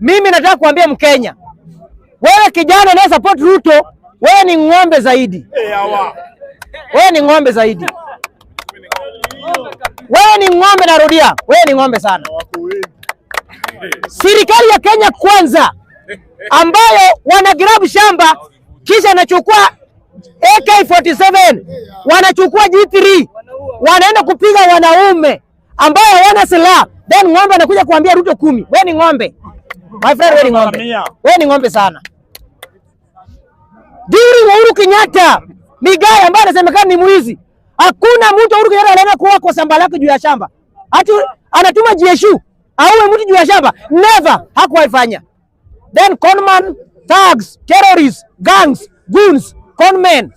Mimi nataka kuambia Mkenya, wewe kijana na support Ruto, wewe ni ng'ombe zaidi. Wewe ni ng'ombe zaidi. Wewe ni ng'ombe, narudia. Wewe ni ng'ombe sana. Serikali ya Kenya Kwanza ambayo wana grab shamba kisha anachukua AK47, wanachukua G3, wanaenda kupiga wanaume ambao hawana silaha. Then ng'ombe anakuja kuambia Ruto 10. Wewe ni ng'ombe. My friend, wewe ni ng'ombe. Wewe ni ng'ombe sana. During Uhuru Kenyatta, Migai ambaye anasemekana ni mwizi. Hakuna mtu Uhuru Kenyatta anaenda kuoa kwa shamba lake juu ya shamba. Hata anatuma GSU auwe mtu juu ya shamba. Never, hakuwaifanya. Then conman, thugs, terrorists, gangs, goons, conmen,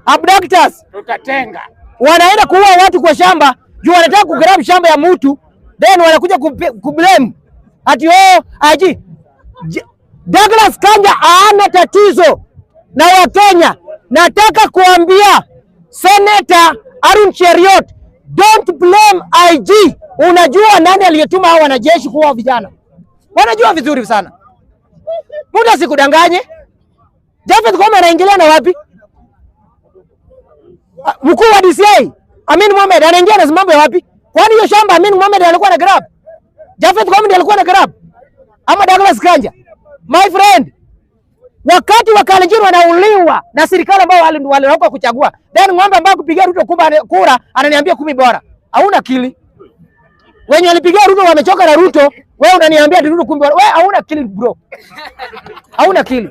abductors, tutatenga. Wanaenda kuua watu kwa shamba, juu wanataka kugrab shamba ya mtu, then wanakuja kublame. Ati aji Douglas Kanja hana tatizo na Wakenya. Nataka kuambia Senator Arun Cheriot, don't blame IG. Unajua nani aliyetuma hao wanajeshi kuua vijana? Wanajua vizuri sana. Muda asikudanganye. Japhet Koome anaingilia na wapi? Mkuu wa DCI Amin Mohamed anaingia na mambo ya wapi? Kwani hiyo shamba Amin Mohamed alikuwa na grab? Japhet Koome ndiye alikuwa na grab? Ama Douglas Kanja? My friend, wakati wa Kalenjin wanauliwa na serikali ambao waliokuwa kuchagua. Then ng'ombe ambao kupigia Ruto kura ananiambia 10 bora. Hauna akili. Wenye walipigia Ruto wamechoka na Ruto, wewe unaniambia Ruto 10 bora. Wewe hauna akili bro. Hauna akili.